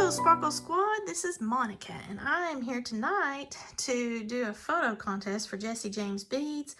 Hello Sparkle Squad, this is Monica and I am here tonight to do a photo contest for Jesse James Beads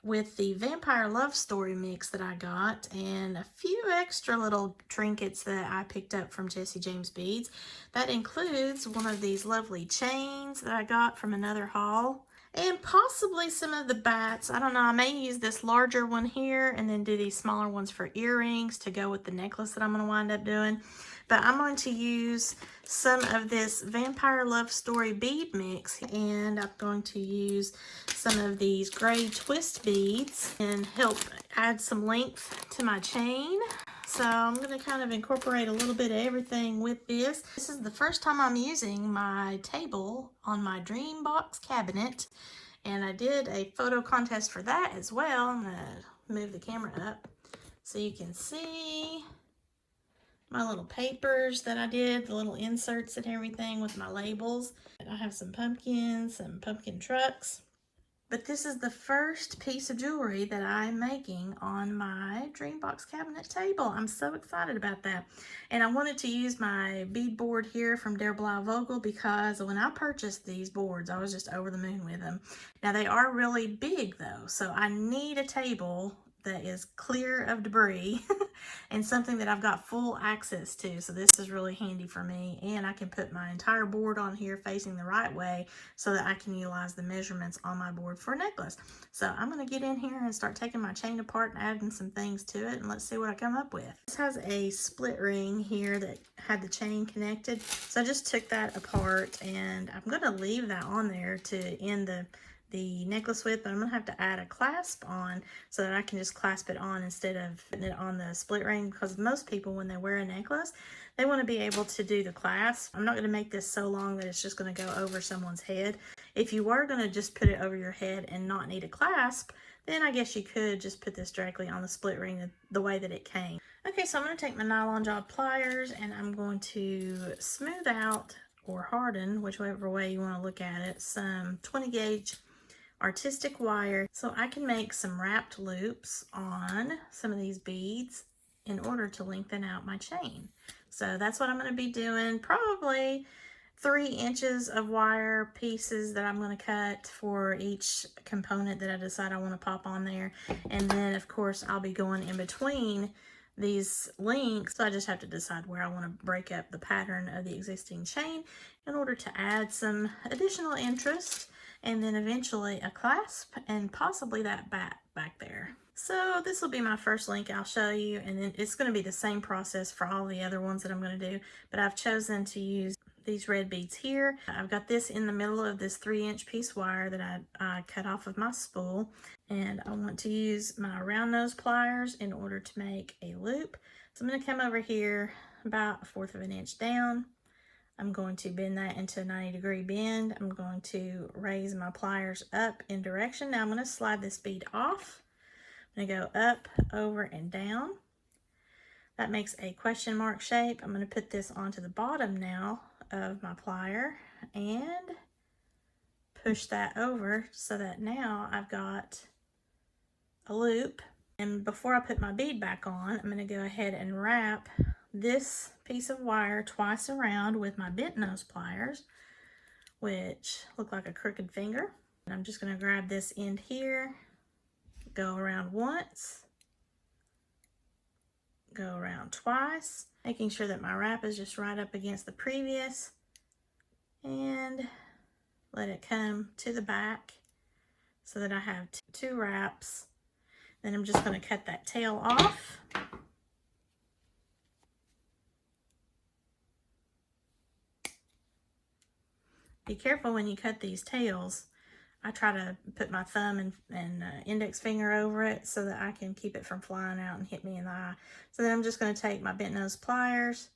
with the Vampire Love Story mix that I got and a few extra little trinkets that I picked up from Jesse James Beads. That includes one of these lovely chains that I got from another haul and possibly some of the bats. I don't know, I may use this larger one here and then do these smaller ones for earrings to go with the necklace that I'm going to wind up doing. But I'm going to use some of this Vampire Love Story bead mix, and I'm going to use some of these gray twist beads and help add some length to my chain. So I'm going to kind of incorporate a little bit of everything with this. This is the first time I'm using my table on my dream box cabinet, and I did a photo contest for that as well. I'm going to move the camera up so you can see my little papers that I did, the little inserts and everything with my labels. I have some pumpkins, some pumpkin trucks. But this is the first piece of jewelry that I'm making on my Dreambox cabinet table. I'm so excited about that. And I wanted to use my bead board here from Der Blau Vogel because when I purchased these boards, I was just over the moon with them. Now they are really big though, so I need a table that is clear of debris and something that I've got full access to. So this is really handy for me, and I can put my entire board on here facing the right way so that I can utilize the measurements on my board for a necklace. So I'm going to get in here and start taking my chain apart and adding some things to it, and let's see what I come up with. This has a split ring here that had the chain connected, so I just took that apart and I'm going to leave that on there to end the necklace with, but I'm gonna have to add a clasp on so that I can just clasp it on instead of putting it on the split ring, because most people when they wear a necklace, they want to be able to do the clasp. I'm not going to make this so long that it's just going to go over someone's head. If you were going to just put it over your head and not need a clasp, then I guess you could just put this directly on the split ring the way that it came. Okay, so I'm going to take my nylon job pliers and I'm going to smooth out or harden, whichever way you want to look at it, some 20 gauge artistic wire so I can make some wrapped loops on some of these beads in order to lengthen out my chain. So that's what I'm going to be doing. Probably 3 inches of wire pieces that I'm going to cut for each component that I decide I want to pop on there. And then of course I'll be going in between these links, so I just have to decide where I want to break up the pattern of the existing chain in order to add some additional interest, and then eventually a clasp and possibly that bat back there. So this will be my first link I'll show you, and then it's going to be the same process for all the other ones that I'm going to do, but I've chosen to use these red beads here. I've got this in the middle of this 3-inch piece wire that I cut off of my spool, and I want to use my round nose pliers in order to make a loop. So I'm going to come over here about 1/4 of an inch down. I'm going to bend that into a 90-degree bend. I'm going to raise my pliers up in direction. Now I'm going to slide this bead off. I'm going to go up, over, and down. That makes a question mark shape. I'm going to put this onto the bottom now of my plier and push that over so that now I've got a loop. And before I put my bead back on, I'm going to go ahead and wrap this piece of wire twice around with my bent nose pliers, which look like a crooked finger. And I'm just going to grab this end here, go around once, go around twice, making sure that my wrap is just right up against the previous, and let it come to the back so that I have 2 wraps. Then I'm just going to cut that tail off. Be careful when you cut these tails. I try to put my thumb and index finger over it so that I can keep it from flying out and hit me in the eye. So then I'm just going to take my bent nose pliers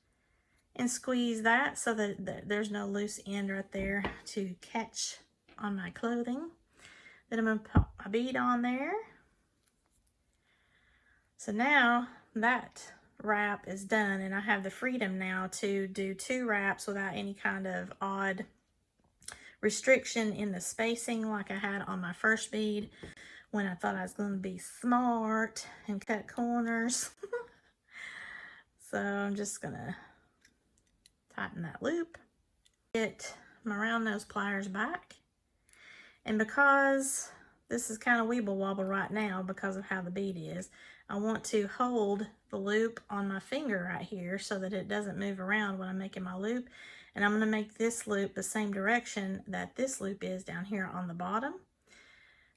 and squeeze that so that there's no loose end right there to catch on my clothing. Then I'm going to pop my bead on there. So now that wrap is done, and I have the freedom now to do 2 wraps without any kind of odd restriction in the spacing like I had on my first bead when I thought I was going to be smart and cut corners. So I'm just going to Tighten that loop. Get my round nose pliers back. And because this is kind of weeble wobble right now because of how the bead is, I want to hold the loop on my finger right here so that it doesn't move around when I'm making my loop. And I'm going to make this loop the same direction that this loop is down here on the bottom.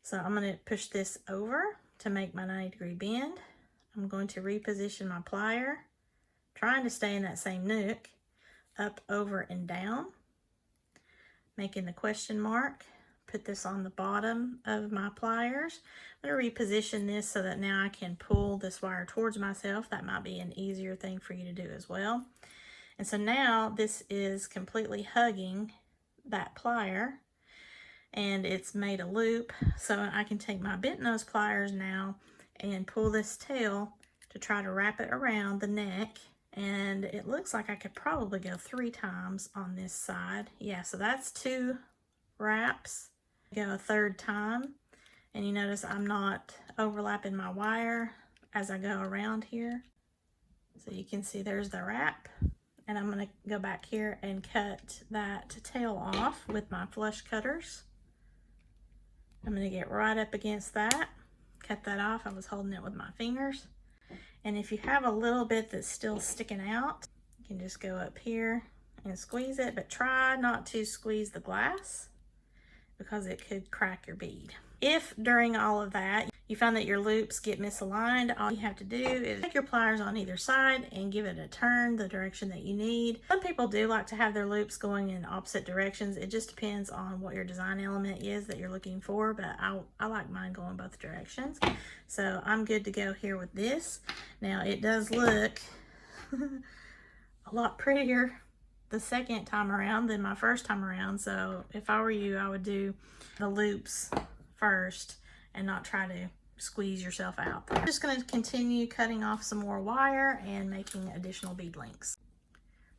So I'm going to push this over to make my 90-degree bend. I'm going to reposition my plier, trying to stay in that same nook, up, over, and down, making the question mark. Put this on the bottom of my pliers. I'm going to reposition this so that now I can pull this wire towards myself. That might be an easier thing for you to do as well. And so now this is completely hugging that plier, and it's made a loop. So I can take my bent nose pliers now and pull this tail to try to wrap it around the neck. And it looks like I could probably go 3 times on this side. Yeah, so that's 2 wraps. Go a 3rd time, and you notice I'm not overlapping my wire as I go around here. So you can see there's the wrap, and I'm going to go back here and cut that tail off with my flush cutters. I'm going to get right up against that, cut that off. I was holding it with my fingers. And if you have a little bit that's still sticking out, you can just go up here and squeeze it, but try not to squeeze the glass because it could crack your bead. If during all of that you find that your loops get misaligned, all you have to do is take your pliers on either side and give it a turn the direction that you need. Some people do like to have their loops going in opposite directions. It just depends on what your design element is that you're looking for, but I like mine going both directions. So I'm good to go here with this. Now it does look a lot prettier the second time around than my first time around. So if I were you, I would do the loops first and not try to squeeze yourself out. I'm just going to continue cutting off some more wire and making additional bead links.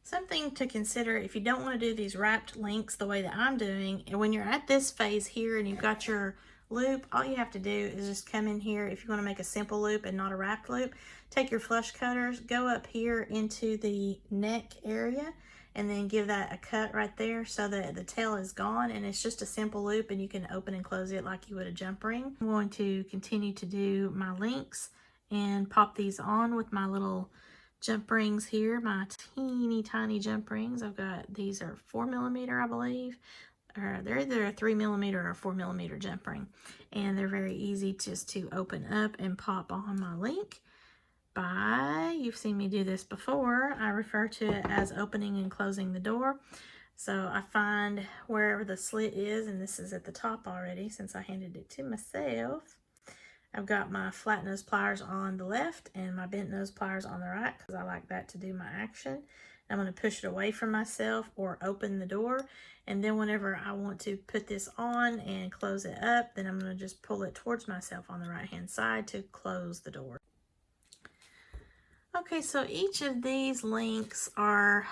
Something to consider if you don't want to do these wrapped links the way that I'm doing, and when you're at this phase here and you've got your loop, all you have to do is just come in here. If you want to make a simple loop and not a wrapped loop, take your flush cutters, go up here into the neck area, and then give that a cut right there so that the tail is gone, and it's just a simple loop and you can open and close it like you would a jump ring. I'm going to continue to do my links and pop these on with my little jump rings here, my teeny tiny jump rings. I've got, these are 4mm, I believe. They're either a 3mm or a 4mm jump ring, and they're very easy just to open up and pop on my link. You've seen me do this before. I refer to it as opening and closing the door. So I find wherever the slit is, and this is at the top already since I handed it to myself. I've got my flat nose pliers on the left and my bent nose pliers on the right because I like that to do my action. I'm going to push it away from myself or open the door, and then whenever I want to put this on and close it up, then I'm going to just pull it towards myself on the right hand side to close the door. Okay, so each of these links are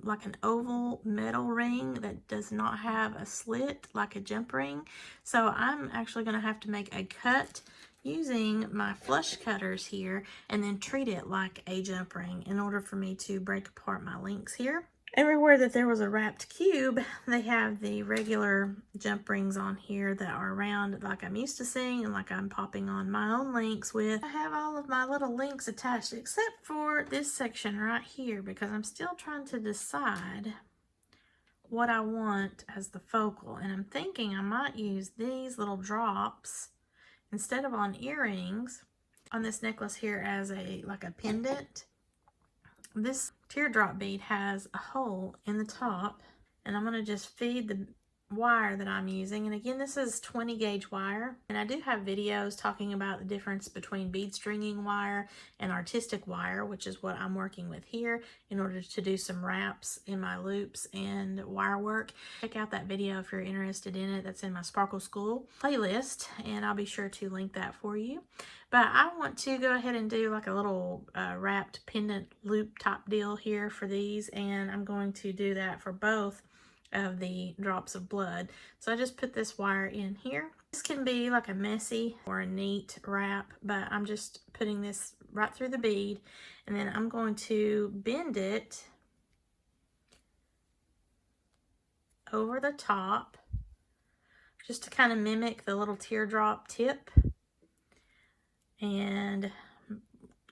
like an oval metal ring that does not have a slit like a jump ring. So I'm actually going to have to make a cut using my flush cutters here and then treat it like a jump ring in order for me to break apart my links here. Everywhere that there was a wrapped cube, they have the regular jump rings on here that are round like I'm used to seeing and like I'm popping on my own links with. I have all of my little links attached except for this section right here because I'm still trying to decide what I want as the focal, and I'm thinking I might use these little drops instead of on earrings on this necklace here as like a pendant. This teardrop bead has a hole in the top, and I'm going to just feed the wire that I'm using. And again, this is 20 gauge wire, and I do have videos talking about the difference between bead stringing wire and artistic wire, which is what I'm working with here in order to do some wraps in my loops and wire work. Check out that video if you're interested in it. That's in my Sparkle School playlist, and I'll be sure to link that for you. But I want to go ahead and do like a little wrapped pendant loop top deal here for these, and I'm going to do that for both of the drops of blood. So I just put this wire in here. This can be like a messy or a neat wrap, but I'm just putting this right through the bead, and then I'm going to bend it over the top, just to kind of mimic the little teardrop tip. And I'm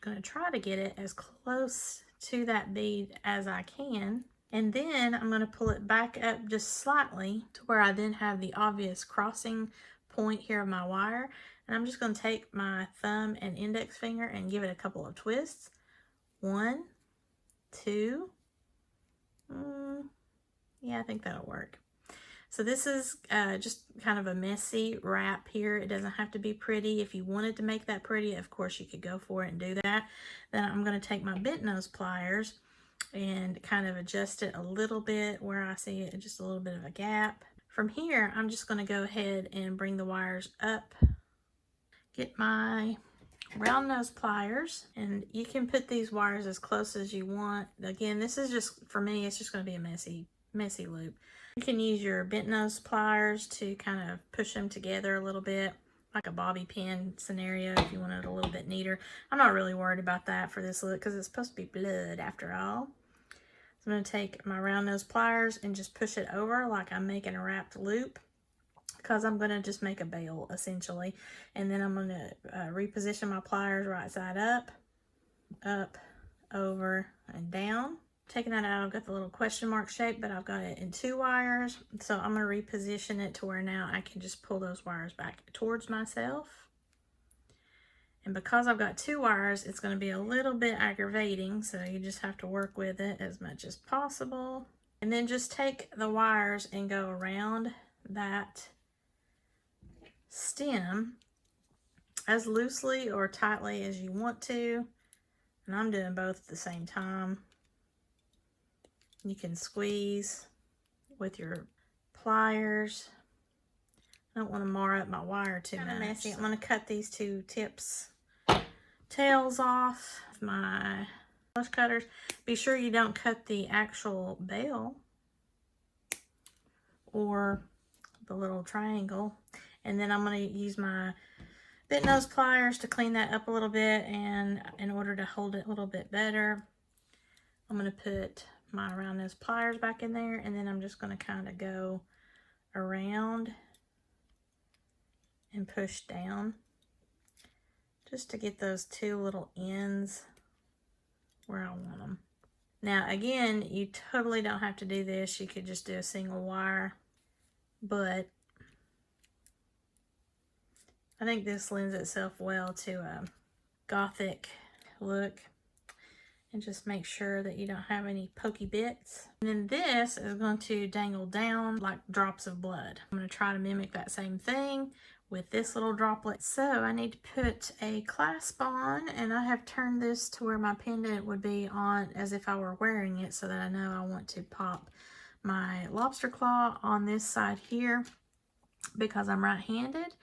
going to try to get it as close to that bead as I can. And then I'm going to pull it back up just slightly to where I then have the obvious crossing point here of my wire. And I'm just going to take my thumb and index finger and give it a couple of twists. 1, 2. Yeah, I think that'll work. So this is just kind of a messy wrap here. It doesn't have to be pretty. If you wanted to make that pretty, of course you could go for it and do that. Then I'm going to take my bent nose pliers and kind of adjust it a little bit where I see it, just a little bit of a gap. From here, I'm just going to go ahead and bring the wires up. Get my round nose pliers, and you can put these wires as close as you want. Again, this is just, for me, it's just going to be a messy loop. You can use your bent nose pliers to kind of push them together a little bit, like a bobby pin scenario if you want it a little bit neater. I'm not really worried about that for this look because it's supposed to be blood after all. So I'm going to take my round nose pliers and just push it over like I'm making a wrapped loop, because I'm going to just make a bail essentially. And then I'm going to reposition my pliers right side up, over, and down. Taking that out, I've got the little question mark shape, but I've got it in 2 wires. So I'm going to reposition it to where now I can just pull those wires back towards myself. And because I've got 2 wires, it's going to be a little bit aggravating, so you just have to work with it as much as possible. And then just take the wires and go around that stem as loosely or tightly as you want to. And I'm doing both at the same time. You can squeeze with your pliers. I don't want to mar up my wire too much. Messy. I'm going to cut these 2 tails off with my flush cutters. Be sure you don't cut the actual bail or the little triangle. And then I'm going to use my bent nose pliers to clean that up a little bit, and in order to hold it a little bit better, I'm going to put my round nose pliers back in there, and then I'm just going to kind of go around and push down just to get those 2 little ends where I want them. Now again, you totally don't have to do this. You could just do a single wire, but I think this lends itself well to a gothic look. And just make sure that you don't have any pokey bits. And then this is going to dangle down like drops of blood. I'm going to try to mimic that same thing with this little droplet. So I need to put a clasp on, and I have turned this to where my pendant would be on as if I were wearing it, so that I know I want to pop my lobster claw on this side here. Because I'm right-handed,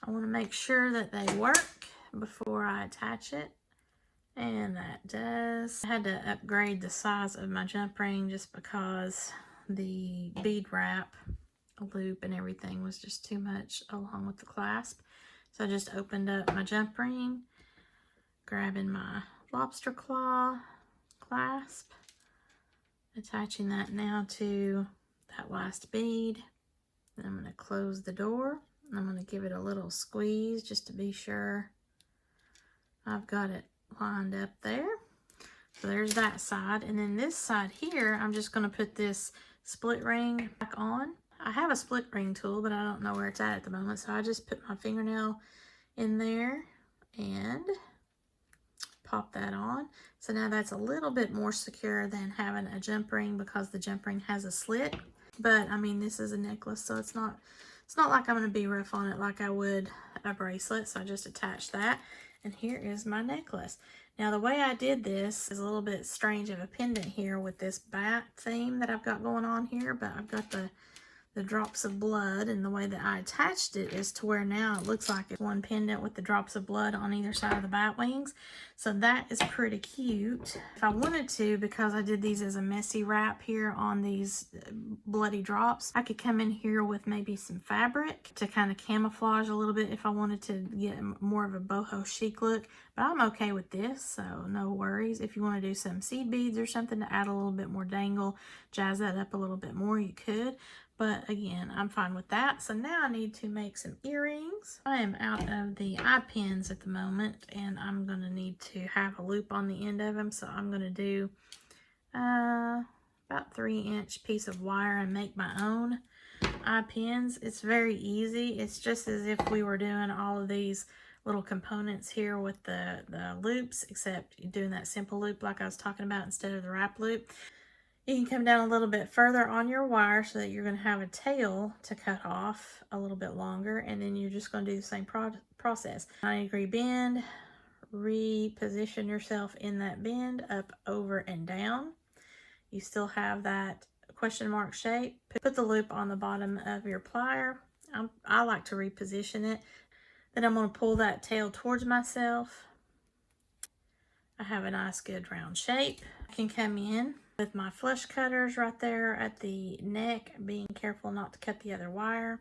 I want to make sure that they work before I attach it. And that does. I had to upgrade the size of my jump ring just because the bead wrap, loop, and everything was just too much along with the clasp. So I just opened up my jump ring, grabbing my lobster claw clasp, attaching that now to that last bead. Then I'm going to close the door, and I'm going to give it a little squeeze just to be sure I've got it lined up there. So there's that side, and then this side here, I'm just going to put this split ring back on. I have a split ring tool, but I don't know where it's at the moment, so I just put my fingernail in there and pop that on. So now that's a little bit more secure than having a jump ring, because the jump ring has a slit. But I mean, this is a necklace, so it's not like I'm going to be rough on it like I would a bracelet. So I just attached that. And here is my necklace. Now the way I did this is a little bit strange of a pendant here with this bat theme that I've got going on here, but I've got the drops of blood, and the way that I attached it is to where now it looks like it's one pendant with the drops of blood on either side of the bat wings. So that is pretty cute. If I wanted to, because I did these as a messy wrap here on these bloody drops, I could come in here with maybe some fabric to kind of camouflage a little bit if I wanted to get more of a boho chic look. But I'm okay with this, so no worries. If you want to do some seed beads or something to add a little bit more dangle, jazz that up a little bit more, you could. But again, I'm fine with that. So now I need to make some earrings. I am out of the eye pins at the moment, and I'm going to need to have a loop on the end of them. So I'm going to do about 3-inch piece of wire and make my own eye pins. It's very easy. It's just as if we were doing all of these little components here with the loops, except you're doing that simple loop like I was talking about instead of the wrap loop. You can come down a little bit further on your wire so that you're going to have a tail to cut off a little bit longer, and then you're just going to do the same process. 90-degree bend, reposition yourself in that bend, up, over, and down. You still have that question mark shape. Put the loop on the bottom of your plier. I like to reposition it. Then I'm going to pull that tail towards myself. I have a nice good round shape. I can come in with my flush cutters right there at the neck, being careful not to cut the other wire.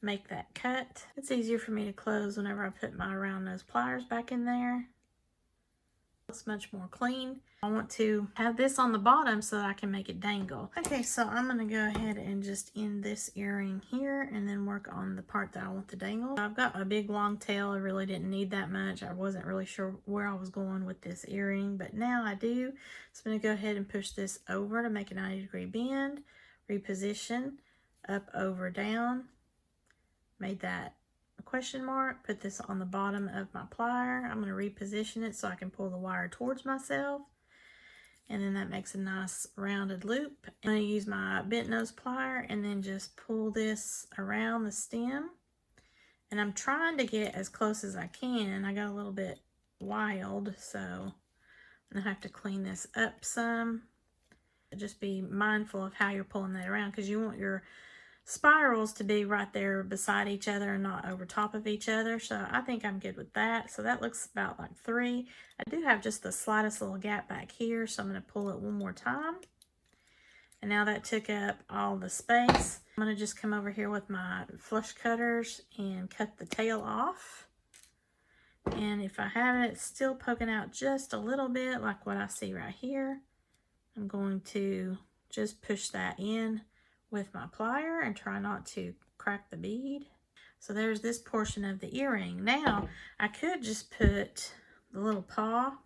Make that cut. It's easier for me to close whenever I put my round nose pliers back in there. It's much more clean. I want to have this on the bottom so that I can make it dangle. Okay, so I'm going to go ahead and just end this earring here and then work on the part that I want to dangle. I've got a big long tail. I really didn't need that much. I wasn't really sure where I was going with this earring, but now I do. So I'm going to go ahead and push this over to make a 90-degree bend, reposition, up, over, down. Made that a question mark, put this on the bottom of my plier. I'm going to reposition it so I can pull the wire towards myself, and then that makes a nice rounded loop. I'm going to use my bent nose plier and then just pull this around the stem, and I'm trying to get as close as I can. I got a little bit wild, so I'm going to have to clean this up some. Just be mindful of how you're pulling that around, because you want your spirals to be right there beside each other and not over top of each other. So I think I'm good with that. So that looks about like 3. I do have just the slightest little gap back here, so I'm going to pull it one more time. And now that took up all the space. I'm going to just come over here with my flush cutters and cut the tail off. And if I have it still poking out just a little bit, like what I see right here, I'm going to just push that in with my plier and try not to crack the bead. So there's this portion of the earring. Now I could just put the little paw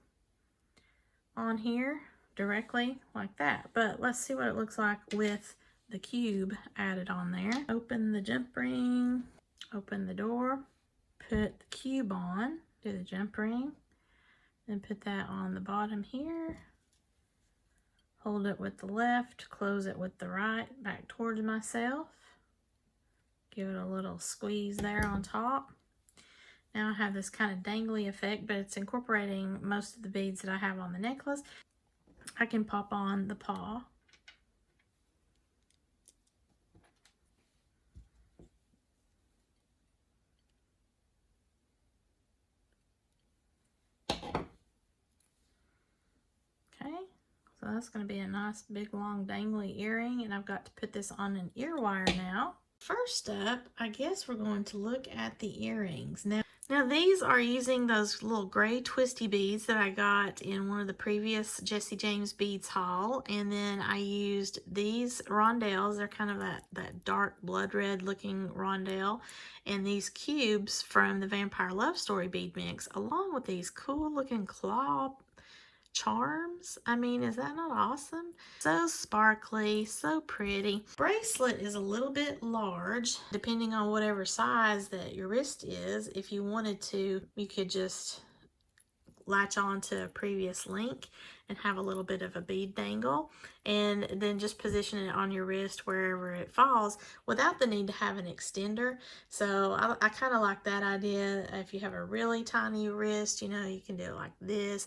on here directly like that, but let's see what it looks like with the cube added on there. Open the jump ring, open the door, put the cube on, do the jump ring, then put that on the bottom here. Hold it with the left, close it with the right, back towards myself. Give it a little squeeze there on top. Now I have this kind of dangly effect, but it's incorporating most of the beads that I have on the necklace. I can pop on the paw. Okay. So that's going to be a nice big long dangly earring, and I've got to put this on an ear wire now. First up, I guess we're going to look at the earrings. Now these are using those little gray twisty beads that I got in one of the previous Jessie James Beads haul, and then I used these rondelles. They're kind of that dark blood red looking rondelle, and these cubes from the Vampire Love Story bead mix, along with these cool looking claw charms. I mean, is that not awesome? So sparkly, so pretty. Bracelet is a little bit large, depending on whatever size that your wrist is. If you wanted to, you could just latch on to a previous link and have a little bit of a bead dangle, and then just position it on your wrist wherever it falls without the need to have an extender. So I kind of like that idea. If you have a really tiny wrist, you know, you can do it like this.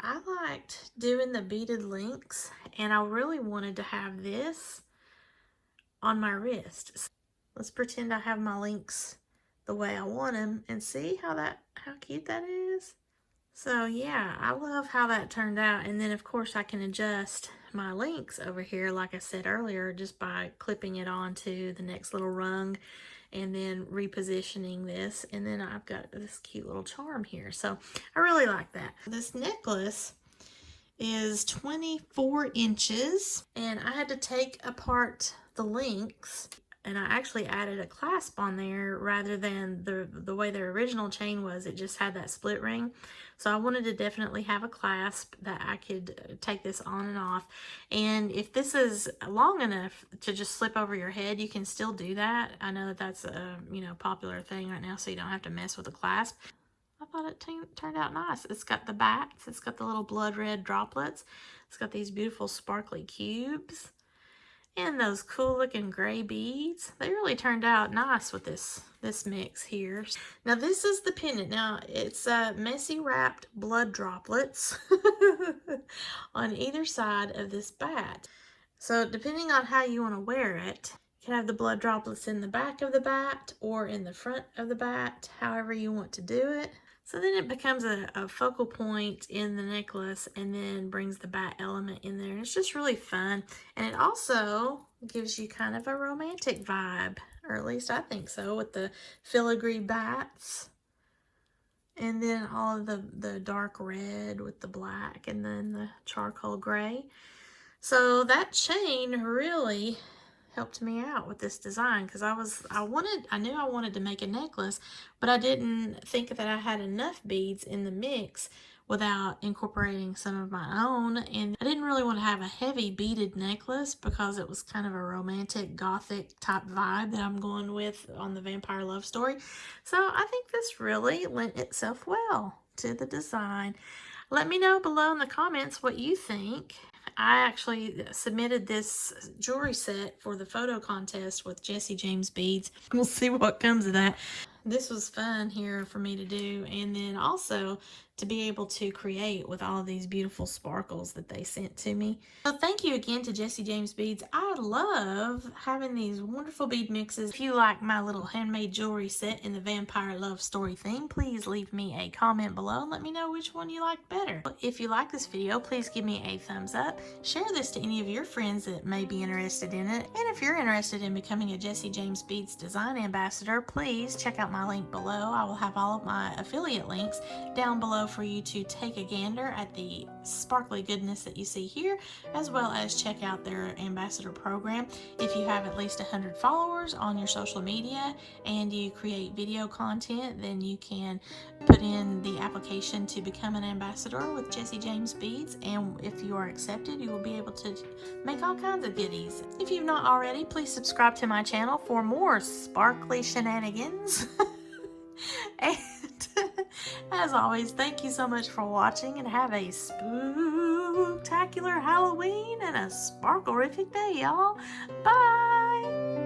I liked doing the beaded links, and I really wanted to have this on my wrist. So let's pretend I have my links the way I want them and see how cute that is. So yeah, I love how that turned out. And then of course I can adjust my links over here, like I said earlier, just by clipping it onto the next little rung and then repositioning this, and then I've got this cute little charm here. So I really like that. This necklace is 24 inches, and I had to take apart the links, and I actually added a clasp on there rather than the way their original chain was. It just had that split ring. So I wanted to definitely have a clasp that I could take this on and off. And if this is long enough to just slip over your head, you can still do that. I know that that's a popular thing right now, so you don't have to mess with the clasp. I thought it turned out nice. It's got the bats. It's got the little blood red droplets. It's got these beautiful sparkly cubes. And those cool looking gray beads. They really turned out nice with this mix here. Now this is the pendant. Now it's messy wrapped blood droplets on either side of this bat. So depending on how you want to wear it, you can have the blood droplets in the back of the bat or in the front of the bat, however you want to do it. So then it becomes a focal point in the necklace and then brings the bat element in there. It's just really fun. And it also gives you kind of a romantic vibe, or at least I think so, with the filigree bats. And then all of the dark red with the black and then the charcoal gray. So that chain really helped me out with this design, because I knew I wanted to make a necklace, but I didn't think that I had enough beads in the mix without incorporating some of my own. And I didn't really want to have a heavy beaded necklace because it was kind of a romantic gothic type vibe that I'm going with on the Vampire Love Story. So I think this really lent itself well to the design. Let me know below in the comments what you think. I actually submitted this jewelry set for the photo contest with Jesse James Beads. We'll see what comes of that. This was fun here for me to do, and then also to be able to create with all of these beautiful sparkles that they sent to me. So thank you again to Jesse James Beads. I love having these wonderful bead mixes. If you like my little handmade jewelry set in the Vampire Love Story theme, please leave me a comment below and let me know which one you like better. If you like this video, please give me a thumbs up. Share this to any of your friends that may be interested in it. And if you're interested in becoming a Jesse James Beads design ambassador, please check out my link below. I will have all of my affiliate links down below for you to take a gander at the sparkly goodness that you see here, as well as check out their ambassador program. If you have at least 100 followers on your social media and you create video content, then you can put in the application to become an ambassador with Jesse James Beads, and if you are accepted, you will be able to make all kinds of goodies. If you've not already, please subscribe to my channel for more sparkly shenanigans. And as always, thank you so much for watching, and have a spooktacular Halloween and a sparkle-rific day, y'all. Bye!